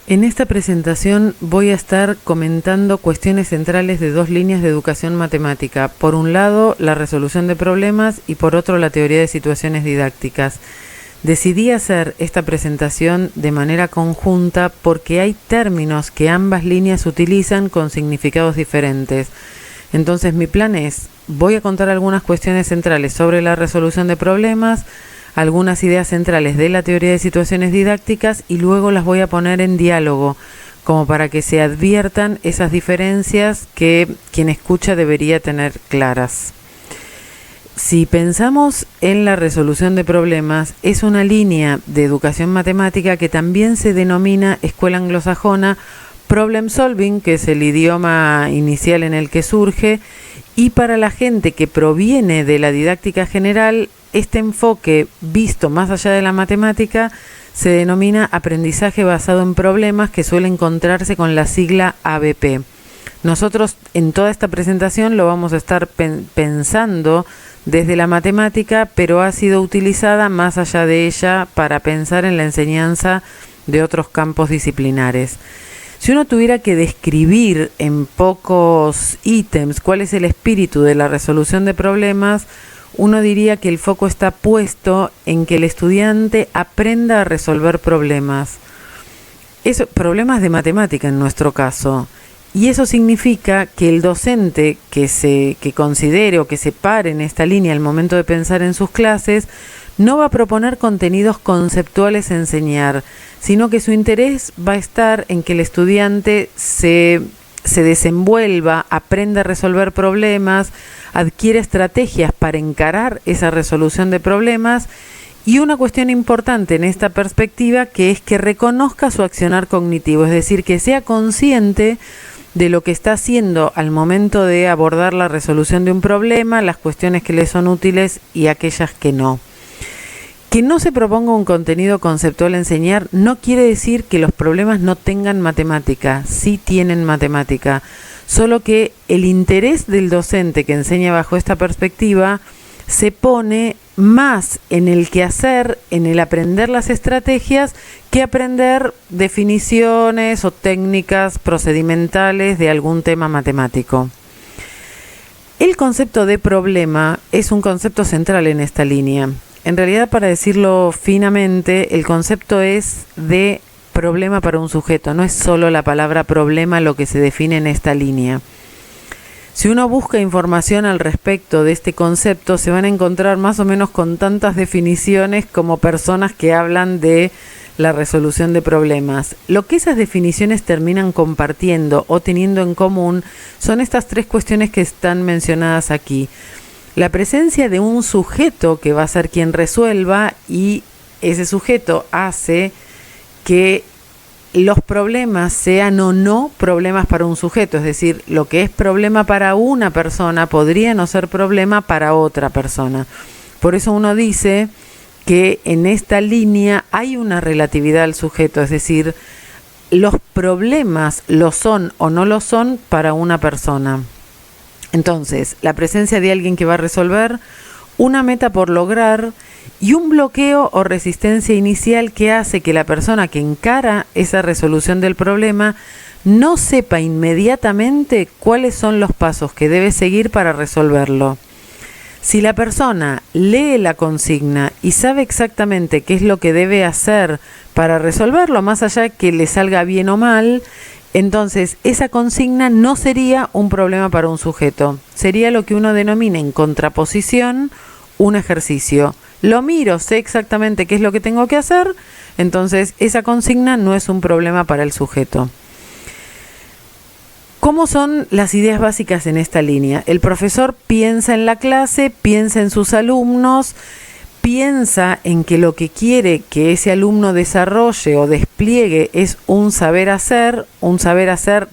En esta presentación voy a estar comentando cuestiones centrales de dos líneas de educación matemática. Por un lado, la resolución de problemas y por otro, la teoría de situaciones didácticas. Decidí hacer esta presentación de manera conjunta porque hay términos que ambas líneas utilizan con significados diferentes. Entonces mi plan es, voy a contar algunas cuestiones centrales sobre la resolución de problemas, algunas ideas centrales de la teoría de situaciones didácticas y luego las voy a poner en diálogo, como para que se adviertan esas diferencias que quien escucha debería tener claras. Si pensamos en la resolución de problemas, es una línea de educación matemática que también se denomina escuela anglosajona Problem Solving, que es el idioma inicial en el que surge, y para la gente que proviene de la didáctica general, este enfoque visto más allá de la matemática se denomina aprendizaje basado en problemas, que suele encontrarse con la sigla ABP. Nosotros en toda esta presentación lo vamos a estar pensando desde la matemática, pero ha sido utilizada más allá de ella para pensar en la enseñanza de otros campos disciplinares. Si uno tuviera que describir en pocos ítems cuál es el espíritu de la resolución de problemas, uno diría que el foco está puesto en que el estudiante aprenda a resolver problemas. Problemas de matemática en nuestro caso. Y eso significa que el docente que considere o que se pare en esta línea al momento de pensar en sus clases, no va a proponer contenidos conceptuales a enseñar, sino que su interés va a estar en que el estudiante se desenvuelva, aprenda a resolver problemas, adquiere estrategias para encarar esa resolución de problemas y una cuestión importante en esta perspectiva que es que reconozca su accionar cognitivo, es decir, que sea consciente de lo que está haciendo al momento de abordar la resolución de un problema, las cuestiones que le son útiles y aquellas que no. Que no se proponga un contenido conceptual a enseñar no quiere decir que los problemas no tengan matemática, sí tienen matemática, solo que el interés del docente que enseña bajo esta perspectiva se pone más en el quehacer, en el aprender las estrategias, que aprender definiciones o técnicas procedimentales de algún tema matemático. El concepto de problema es un concepto central en esta línea. En realidad, para decirlo finamente, el concepto es de problema para un sujeto, no es solo la palabra problema lo que se define en esta línea. Si uno busca información al respecto de este concepto, se van a encontrar más o menos con tantas definiciones como personas que hablan de la resolución de problemas. Lo que esas definiciones terminan compartiendo o teniendo en común son estas tres cuestiones que están mencionadas aquí. La presencia de un sujeto que va a ser quien resuelva, y ese sujeto hace que los problemas sean o no problemas para un sujeto, es decir, lo que es problema para una persona podría no ser problema para otra persona. Por eso uno dice que en esta línea hay una relatividad al sujeto, es decir, los problemas lo son o no lo son para una persona. Entonces, la presencia de alguien que va a resolver, una meta por lograr y un bloqueo o resistencia inicial que hace que la persona que encara esa resolución del problema no sepa inmediatamente cuáles son los pasos que debe seguir para resolverlo. Si la persona lee la consigna y sabe exactamente qué es lo que debe hacer para resolverlo, más allá de que le salga bien o mal, entonces esa consigna no sería un problema para un sujeto, sería lo que uno denomina en contraposición un ejercicio. Lo miro, sé exactamente qué es lo que tengo que hacer, entonces esa consigna no es un problema para el sujeto. ¿Cómo son las ideas básicas en esta línea? El profesor piensa en la clase, piensa en sus alumnos, piensa en que lo que quiere que ese alumno desarrolle o despliegue es un saber hacer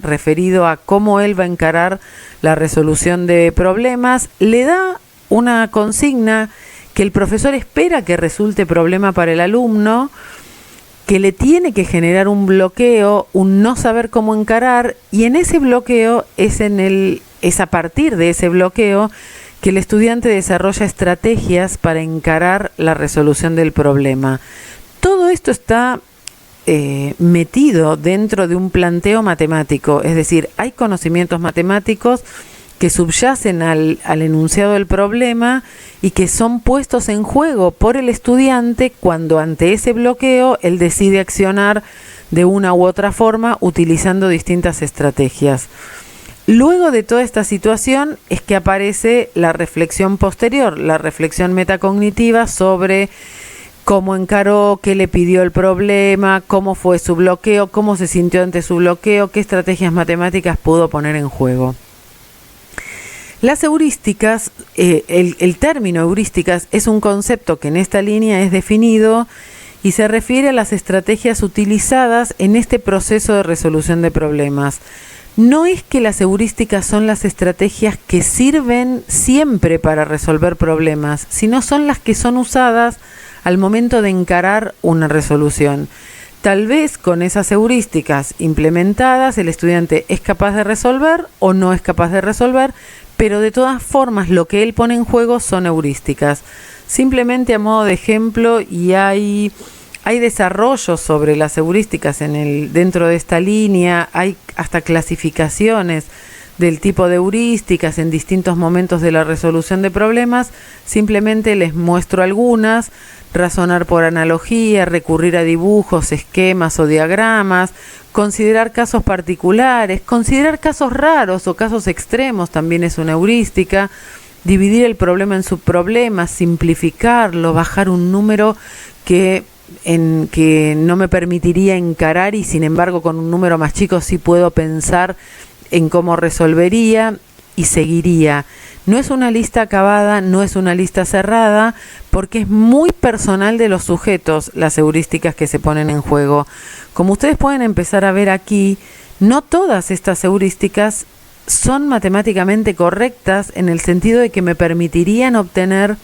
referido a cómo él va a encarar la resolución de problemas, le da una consigna que el profesor espera que resulte problema para el alumno, que le tiene que generar un bloqueo, un no saber cómo encarar, y en ese bloqueo es a partir de ese bloqueo que el estudiante desarrolla estrategias para encarar la resolución del problema. Todo esto está metido dentro de un planteo matemático, es decir, hay conocimientos matemáticos que subyacen al enunciado del problema y que son puestos en juego por el estudiante cuando ante ese bloqueo él decide accionar de una u otra forma utilizando distintas estrategias. Luego de toda esta situación es que aparece la reflexión posterior, la reflexión metacognitiva sobre cómo encaró, qué le pidió el problema, cómo fue su bloqueo, cómo se sintió ante su bloqueo, qué estrategias matemáticas pudo poner en juego. Las heurísticas, el término heurísticas es un concepto que en esta línea es definido y se refiere a las estrategias utilizadas en este proceso de resolución de problemas. No es que las heurísticas son las estrategias que sirven siempre para resolver problemas, sino son las que son usadas al momento de encarar una resolución. Tal vez con esas heurísticas implementadas el estudiante es capaz de resolver o no es capaz de resolver, pero de todas formas lo que él pone en juego son heurísticas. Simplemente a modo de ejemplo, y hay desarrollos sobre las heurísticas dentro de esta línea, hay hasta clasificaciones del tipo de heurísticas en distintos momentos de la resolución de problemas. Simplemente les muestro algunas: razonar por analogía, recurrir a dibujos, esquemas o diagramas, considerar casos particulares, considerar casos raros o casos extremos también es una heurística, dividir el problema en subproblemas, simplificarlo, bajar un número que no me permitiría encarar y sin embargo con un número más chico sí puedo pensar en cómo resolvería y seguiría. No es una lista acabada, no es una lista cerrada, porque es muy personal de los sujetos las heurísticas que se ponen en juego. Como ustedes pueden empezar a ver aquí, no todas estas heurísticas son matemáticamente correctas en el sentido de que me permitirían obtener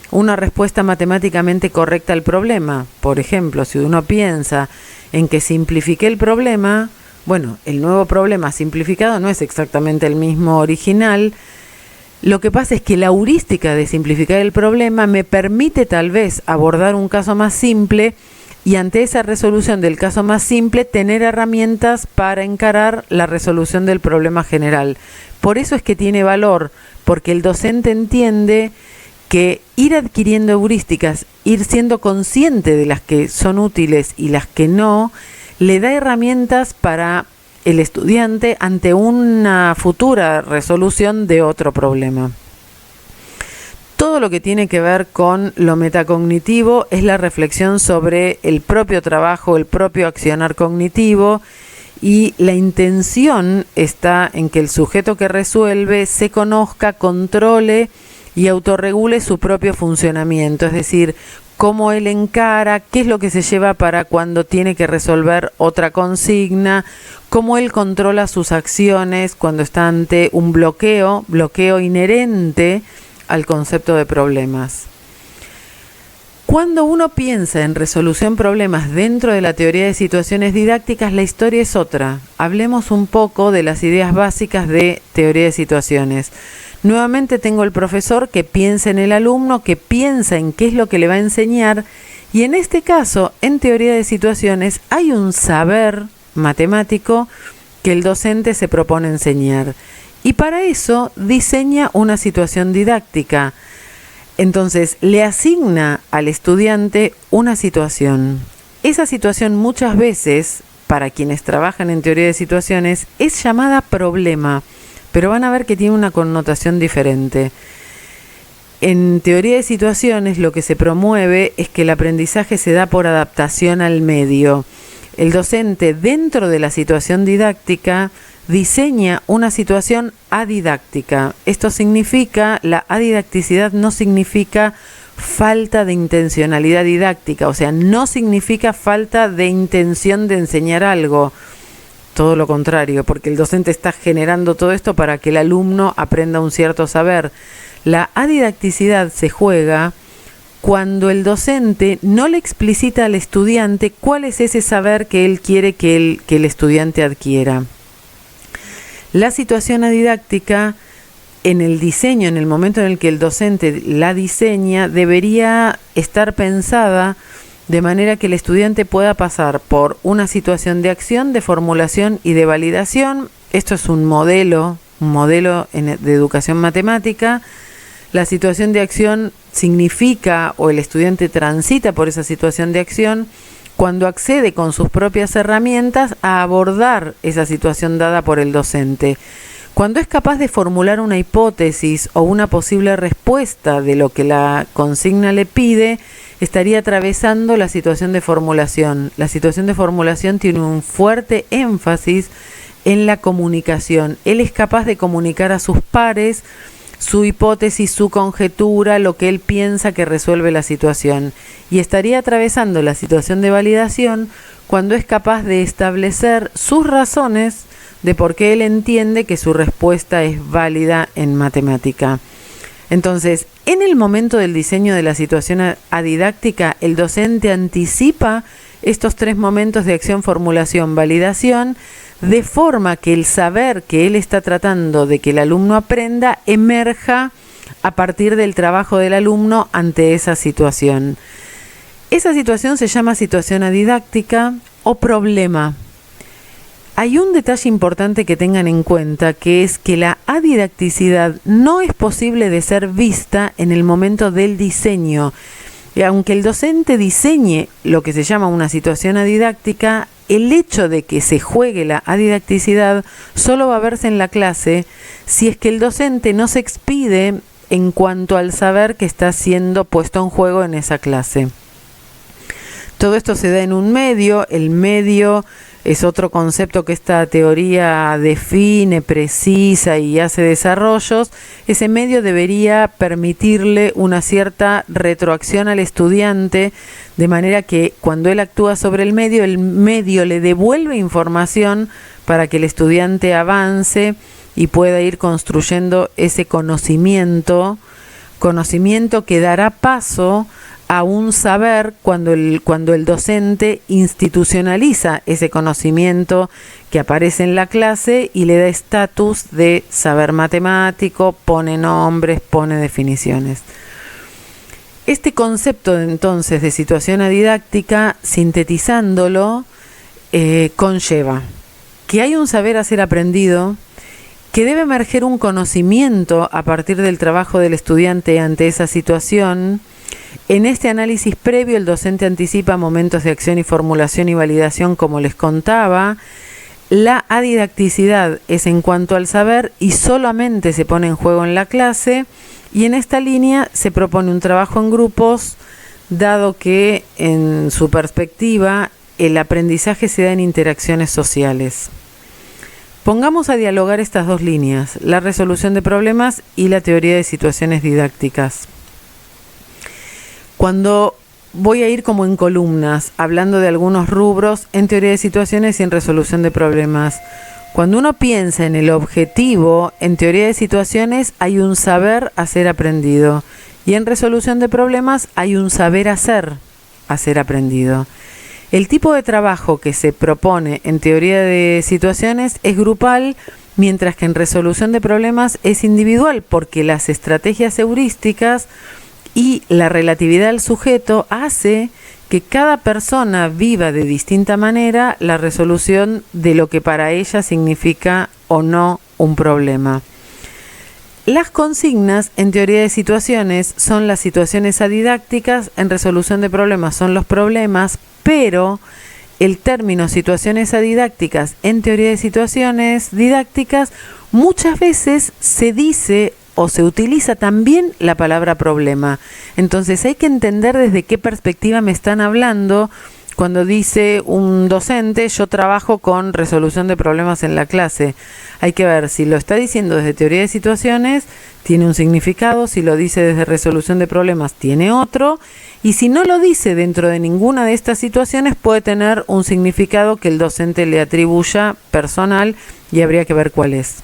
una respuesta matemáticamente correcta al problema. Por ejemplo, si uno piensa en que simplifiqué el problema, bueno, el nuevo problema simplificado no es exactamente el mismo original. Lo que pasa es que la heurística de simplificar el problema me permite tal vez abordar un caso más simple y ante esa resolución del caso más simple tener herramientas para encarar la resolución del problema general. Por eso es que tiene valor, porque el docente entiende que ir adquiriendo heurísticas, ir siendo consciente de las que son útiles y las que no, le da herramientas para el estudiante ante una futura resolución de otro problema. Todo lo que tiene que ver con lo metacognitivo es la reflexión sobre el propio trabajo, el propio accionar cognitivo, y la intención está en que el sujeto que resuelve se conozca, controle y autorregule su propio funcionamiento, es decir, cómo él encara, qué es lo que se lleva para cuando tiene que resolver otra consigna, cómo él controla sus acciones cuando está ante un bloqueo inherente al concepto de problemas. Cuando uno piensa en resolución de problemas dentro de la teoría de situaciones didácticas, la historia es otra. Hablemos un poco de las ideas básicas de teoría de situaciones. Nuevamente tengo el profesor que piensa en el alumno, que piensa en qué es lo que le va a enseñar, y en este caso, en teoría de situaciones, hay un saber matemático que el docente se propone enseñar. Y para eso diseña una situación didáctica. Entonces, le asigna al estudiante una situación. Esa situación muchas veces, para quienes trabajan en teoría de situaciones, es llamada problema, pero van a ver que tiene una connotación diferente. En teoría de situaciones lo que se promueve es que el aprendizaje se da por adaptación al medio. El docente, dentro de la situación didáctica, diseña una situación adidáctica. Esto significa, la adidacticidad no significa falta de intencionalidad didáctica, o sea, no significa falta de intención de enseñar algo. Todo lo contrario, porque el docente está generando todo esto para que el alumno aprenda un cierto saber. La adidacticidad se juega cuando el docente no le explicita al estudiante cuál es ese saber que él quiere que el estudiante adquiera. La situación adidáctica, en el diseño, en el momento en el que el docente la diseña, debería estar pensada de manera que el estudiante pueda pasar por una situación de acción, de formulación y de validación. Esto es un modelo de educación matemática. La situación de acción significa, o el estudiante transita por esa situación de acción, cuando accede con sus propias herramientas a abordar esa situación dada por el docente. Cuando es capaz de formular una hipótesis o una posible respuesta de lo que la consigna le pide, estaría atravesando la situación de formulación. La situación de formulación tiene un fuerte énfasis en la comunicación. Él es capaz de comunicar a sus pares su hipótesis, su conjetura, lo que él piensa que resuelve la situación. Y estaría atravesando la situación de validación cuando es capaz de establecer sus razones de por qué él entiende que su respuesta es válida en matemática. Entonces, en el momento del diseño de la situación adidáctica, el docente anticipa estos 3 momentos de acción, formulación, validación, de forma que el saber que él está tratando de que el alumno aprenda emerja a partir del trabajo del alumno ante esa situación. Esa situación se llama situación adidáctica o problema. Hay un detalle importante que tengan en cuenta, que es que la adidacticidad no es posible de ser vista en el momento del diseño. Y aunque el docente diseñe lo que se llama una situación adidáctica, el hecho de que se juegue la adidacticidad solo va a verse en la clase si es que el docente no se expide en cuanto al saber que está siendo puesto en juego en esa clase. Todo esto se da en un medio. El medio es otro concepto que esta teoría define, precisa y hace desarrollos. Ese medio debería permitirle una cierta retroacción al estudiante, de manera que cuando él actúa sobre el medio le devuelve información para que el estudiante avance y pueda ir construyendo ese conocimiento que dará paso a un saber cuando el docente institucionaliza ese conocimiento que aparece en la clase y le da estatus de saber matemático, pone nombres, pone definiciones. Este concepto entonces de situación adidáctica, sintetizándolo, conlleva que hay un saber a ser aprendido, que debe emerger un conocimiento a partir del trabajo del estudiante ante esa situación. En este análisis previo, el docente anticipa momentos de acción y formulación y validación, como les contaba. La adidacticidad es en cuanto al saber y solamente se pone en juego en la clase, y en esta línea se propone un trabajo en grupos, dado que en su perspectiva el aprendizaje se da en interacciones sociales. Pongamos a dialogar estas 2 líneas, la resolución de problemas y la teoría de situaciones didácticas. Cuando voy a ir como en columnas, hablando de algunos rubros en teoría de situaciones y en resolución de problemas. Cuando uno piensa en el objetivo, en teoría de situaciones hay un saber a ser aprendido, y en resolución de problemas hay un saber hacer a ser aprendido. El tipo de trabajo que se propone en teoría de situaciones es grupal, mientras que en resolución de problemas es individual, porque las estrategias heurísticas y la relatividad al sujeto hace que cada persona viva de distinta manera la resolución de lo que para ella significa o no un problema. Las consignas en teoría de situaciones son las situaciones adidácticas, en resolución de problemas son los problemas, pero el término situaciones adidácticas en teoría de situaciones didácticas muchas veces se dice o se utiliza también la palabra problema. Entonces hay que entender desde qué perspectiva me están hablando. Cuando dice un docente, yo trabajo con resolución de problemas en la clase, hay que ver si lo está diciendo desde teoría de situaciones, tiene un significado; si lo dice desde resolución de problemas, tiene otro; y si no lo dice dentro de ninguna de estas situaciones, puede tener un significado que el docente le atribuya personal, y habría que ver cuál es.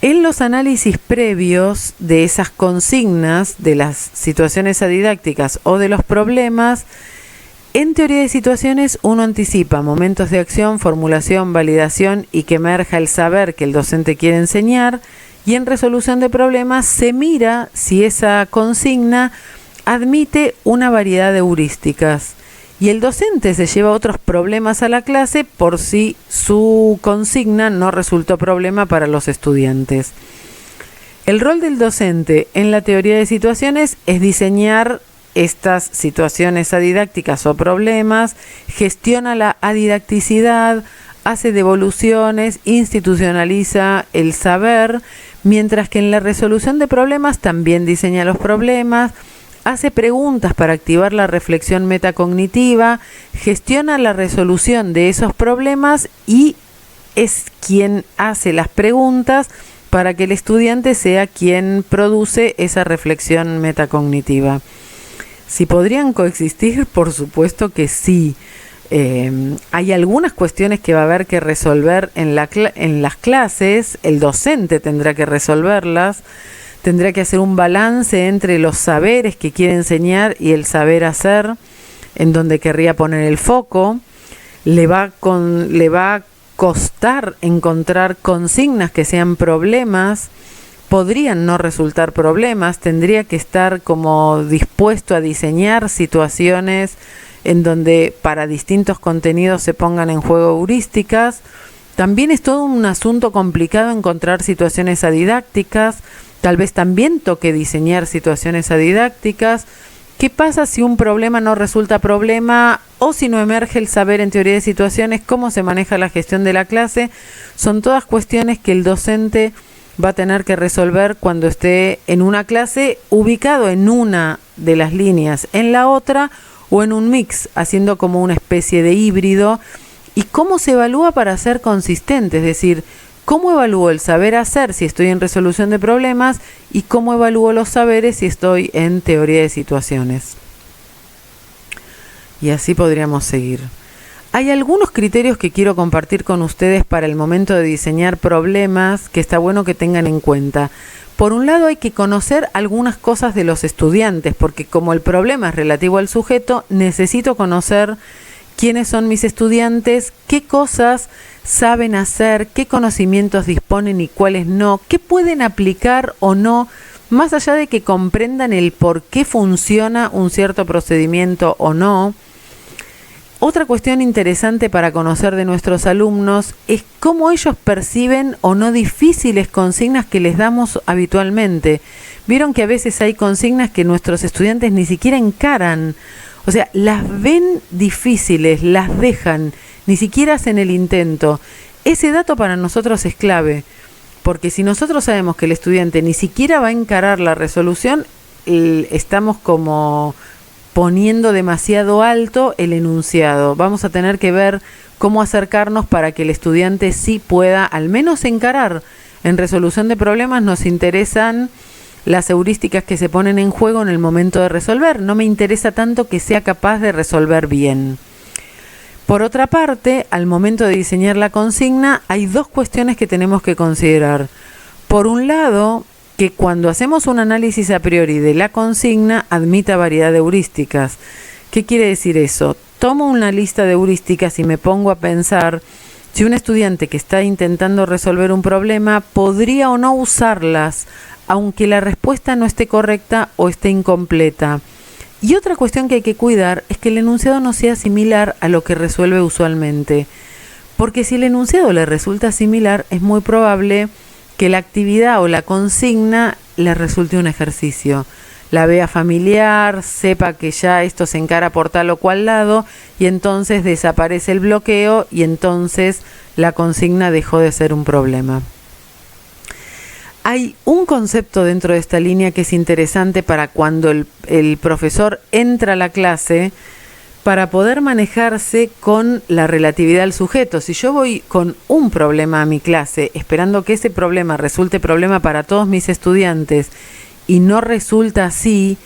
En los análisis previos de esas consignas, de las situaciones adidácticas o de los problemas, en teoría de situaciones uno anticipa momentos de acción, formulación, validación y que emerja el saber que el docente quiere enseñar, y en resolución de problemas se mira si esa consigna admite una variedad de heurísticas y el docente se lleva otros problemas a la clase por si su consigna no resultó problema para los estudiantes. El rol del docente en la teoría de situaciones es diseñar estas situaciones adidácticas o problemas, gestiona la adidacticidad, hace devoluciones, institucionaliza el saber, mientras que en la resolución de problemas también diseña los problemas, hace preguntas para activar la reflexión metacognitiva, gestiona la resolución de esos problemas y es quien hace las preguntas para que el estudiante sea quien produce esa reflexión metacognitiva. ¿Si podrían coexistir? Por supuesto que sí. Hay algunas cuestiones que va a haber que resolver en las clases, el docente tendrá que resolverlas, tendrá que hacer un balance entre los saberes que quiere enseñar y el saber hacer, en donde querría poner el foco. Le va a costar encontrar consignas que sean problemas, podrían no resultar problemas, tendría que estar como dispuesto a diseñar situaciones en donde para distintos contenidos se pongan en juego heurísticas. También es todo un asunto complicado encontrar situaciones adidácticas, tal vez también toque diseñar situaciones adidácticas. ¿Qué pasa si un problema no resulta problema o si no emerge el saber en teoría de situaciones? ¿Cómo se maneja la gestión de la clase? Son todas cuestiones que el docente va a tener que resolver cuando esté en una clase ubicado en una de las líneas, en la otra o en un mix, haciendo como una especie de híbrido. ¿Y cómo se evalúa para ser consistente? Es decir, ¿cómo evalúo el saber hacer si estoy en resolución de problemas y cómo evalúo los saberes si estoy en teoría de situaciones? Y así podríamos seguir. Hay algunos criterios que quiero compartir con ustedes para el momento de diseñar problemas que está bueno que tengan en cuenta. Por un lado, hay que conocer algunas cosas de los estudiantes, porque como el problema es relativo al sujeto, necesito conocer quiénes son mis estudiantes, qué cosas saben hacer, qué conocimientos disponen y cuáles no, qué pueden aplicar o no, más allá de que comprendan el por qué funciona un cierto procedimiento o no. Otra cuestión interesante para conocer de nuestros alumnos es cómo ellos perciben o no difíciles consignas que les damos habitualmente. Vieron que a veces hay consignas que nuestros estudiantes ni siquiera encaran. O sea, las ven difíciles, las dejan, ni siquiera hacen el intento. Ese dato para nosotros es clave, porque si nosotros sabemos que el estudiante ni siquiera va a encarar la resolución, estamos como poniendo demasiado alto el enunciado. Vamos a tener que ver cómo acercarnos para que el estudiante sí pueda al menos encarar. En resolución de problemas nos interesan las heurísticas que se ponen en juego en el momento de resolver. No me interesa tanto que sea capaz de resolver bien. Por otra parte, al momento de diseñar la consigna, hay dos cuestiones que tenemos que considerar. Por un lado, que cuando hacemos un análisis a priori de la consigna, admita variedad de heurísticas. ¿Qué quiere decir eso? Tomo una lista de heurísticas y me pongo a pensar si un estudiante que está intentando resolver un problema podría o no usarlas, aunque la respuesta no esté correcta o esté incompleta. Y otra cuestión que hay que cuidar es que el enunciado no sea similar a lo que resuelve usualmente. Porque si el enunciado le resulta similar, es muy probable que la actividad o la consigna le resulte un ejercicio. La vea familiar, sepa que ya esto se encara por tal o cual lado y entonces desaparece el bloqueo y entonces la consigna dejó de ser un problema. Hay un concepto dentro de esta línea que es interesante para cuando el profesor entra a la clase para poder manejarse con la relatividad al sujeto. Si yo voy con un problema a mi clase esperando que ese problema resulte problema para todos mis estudiantes y no resulta así,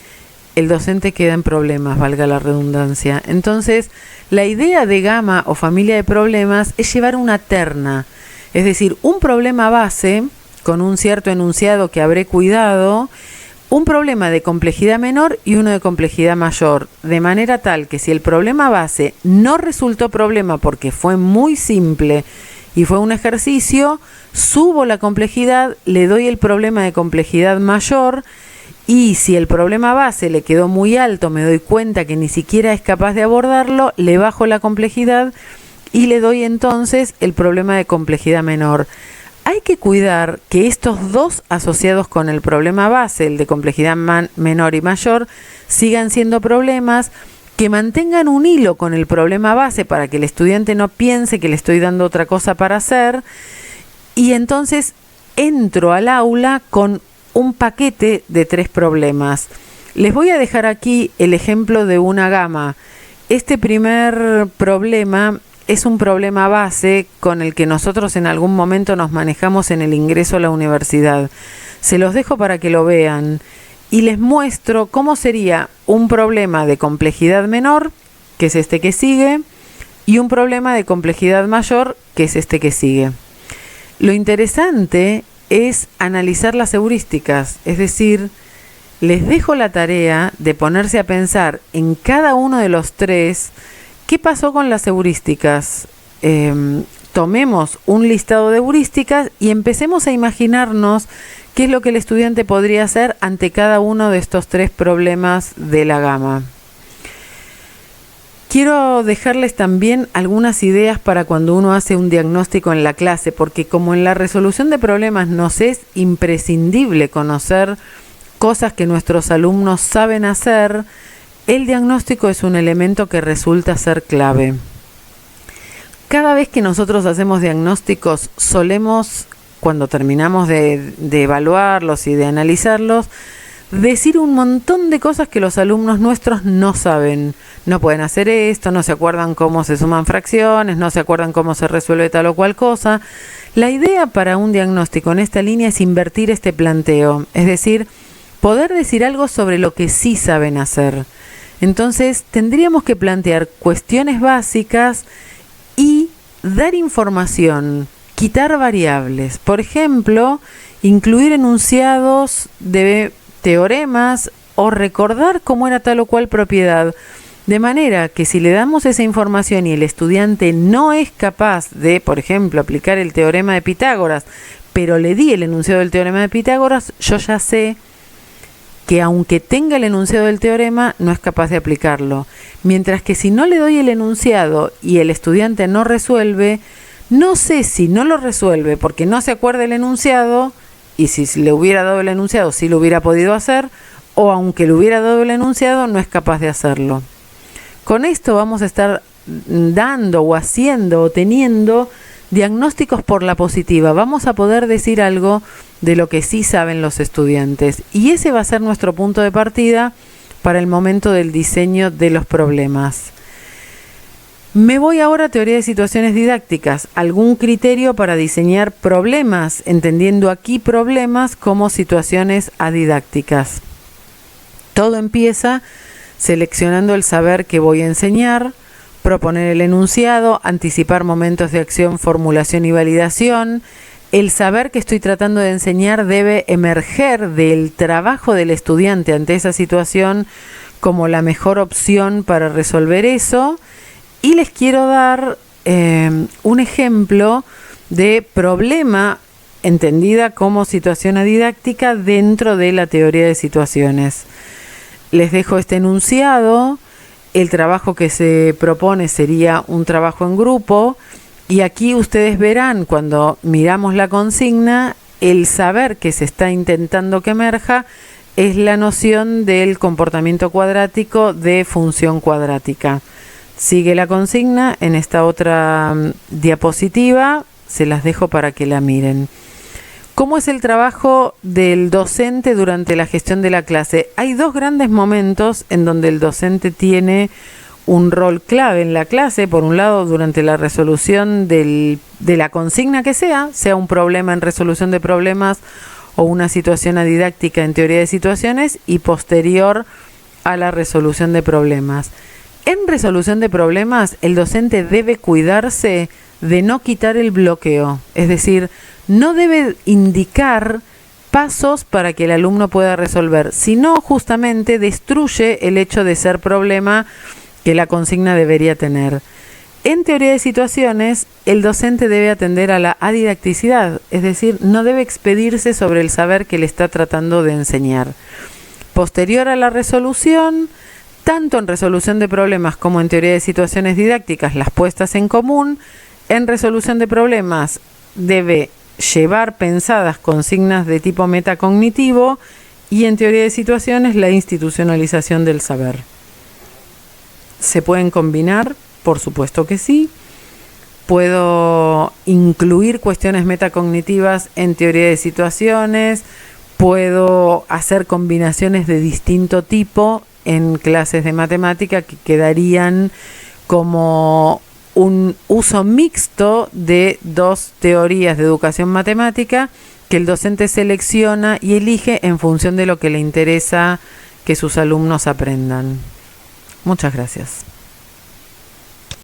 el docente queda en problemas, valga la redundancia. Entonces, la idea de gama o familia de problemas es llevar una terna, es decir, un problema base con un cierto enunciado que habré cuidado, un problema de complejidad menor y uno de complejidad mayor, de manera tal que si el problema base no resultó problema porque fue muy simple y fue un ejercicio, subo la complejidad, le doy el problema de complejidad mayor y si el problema base le quedó muy alto, me doy cuenta que ni siquiera es capaz de abordarlo, le bajo la complejidad y le doy entonces el problema de complejidad menor. Hay que cuidar que estos dos asociados con el problema base, el de complejidad menor y mayor, sigan siendo problemas, que mantengan un hilo con el problema base para que el estudiante no piense que le estoy dando otra cosa para hacer, y entonces entro al aula con un paquete de 3 problemas. Les voy a dejar aquí el ejemplo de una gama. Este primer problema es un problema base con el que nosotros en algún momento nos manejamos en el ingreso a la universidad. Se los dejo para que lo vean y les muestro cómo sería un problema de complejidad menor, que es este que sigue, y un problema de complejidad mayor, que es este que sigue. Lo interesante es analizar las heurísticas, es decir, les dejo la tarea de ponerse a pensar en cada uno de los 3, ¿qué pasó con las heurísticas? Tomemos un listado de heurísticas y empecemos a imaginarnos qué es lo que el estudiante podría hacer ante cada uno de estos 3 problemas de la gama. Quiero dejarles también algunas ideas para cuando uno hace un diagnóstico en la clase, porque como en la resolución de problemas nos es imprescindible conocer cosas que nuestros alumnos saben hacer, el diagnóstico es un elemento que resulta ser clave. Cada vez que nosotros hacemos diagnósticos, solemos, cuando terminamos de evaluarlos y de analizarlos, decir un montón de cosas que los alumnos nuestros no saben. No pueden hacer esto, no se acuerdan cómo se suman fracciones, no se acuerdan cómo se resuelve tal o cual cosa. La idea para un diagnóstico en esta línea es invertir este planteo, es decir, poder decir algo sobre lo que sí saben hacer. Entonces, tendríamos que plantear cuestiones básicas y dar información, quitar variables. Por ejemplo, incluir enunciados de teoremas o recordar cómo era tal o cual propiedad. De manera que si le damos esa información y el estudiante no es capaz de, por ejemplo, aplicar el teorema de Pitágoras, pero le di el enunciado del teorema de Pitágoras, yo ya sé que aunque tenga el enunciado del teorema, no es capaz de aplicarlo. Mientras que si no le doy el enunciado y el estudiante no resuelve, no sé si no lo resuelve porque no se acuerda el enunciado, y si le hubiera dado el enunciado sí lo hubiera podido hacer, o aunque le hubiera dado el enunciado no es capaz de hacerlo. Con esto vamos a estar dando o haciendo o teniendo diagnósticos por la positiva. Vamos a poder decir algo de lo que sí saben los estudiantes. Y ese va a ser nuestro punto de partida para el momento del diseño de los problemas. Me voy ahora a teoría de situaciones didácticas. ¿Algún criterio para diseñar problemas? Entendiendo aquí problemas como situaciones adidácticas. Todo empieza seleccionando el saber que voy a enseñar, proponer el enunciado, anticipar momentos de acción, formulación y validación. El saber que estoy tratando de enseñar debe emerger del trabajo del estudiante ante esa situación como la mejor opción para resolver eso. Y les quiero dar un ejemplo de problema entendida como situación didáctica dentro de la teoría de situaciones. Les dejo este enunciado. El trabajo que se propone sería un trabajo en grupo y aquí ustedes verán cuando miramos la consigna el saber que se está intentando que emerja es la noción del comportamiento cuadrático de función cuadrática. Sigue la consigna en esta otra diapositiva, se las dejo para que la miren. ¿Cómo es el trabajo del docente durante la gestión de la clase? Hay 2 grandes momentos en donde el docente tiene un rol clave en la clase. Por un lado, durante la resolución de la consigna que sea un problema en resolución de problemas o una situación didáctica en teoría de situaciones, y posterior a la resolución de problemas. En resolución de problemas, el docente debe cuidarse de no quitar el bloqueo, es decir, no debe indicar pasos para que el alumno pueda resolver, sino justamente destruye el hecho de ser problema que la consigna debería tener. En teoría de situaciones, el docente debe atender a la adidacticidad, es decir, no debe expedirse sobre el saber que le está tratando de enseñar. Posterior a la resolución, tanto en resolución de problemas como en teoría de situaciones didácticas, las puestas en común, en resolución de problemas debe llevar pensadas consignas de tipo metacognitivo y en teoría de situaciones la institucionalización del saber. ¿Se pueden combinar? Por supuesto que sí. Puedo incluir cuestiones metacognitivas en teoría de situaciones, puedo hacer combinaciones de distinto tipo en clases de matemática que quedarían como un uso mixto de dos teorías de educación matemática que el docente selecciona y elige en función de lo que le interesa que sus alumnos aprendan. Muchas gracias.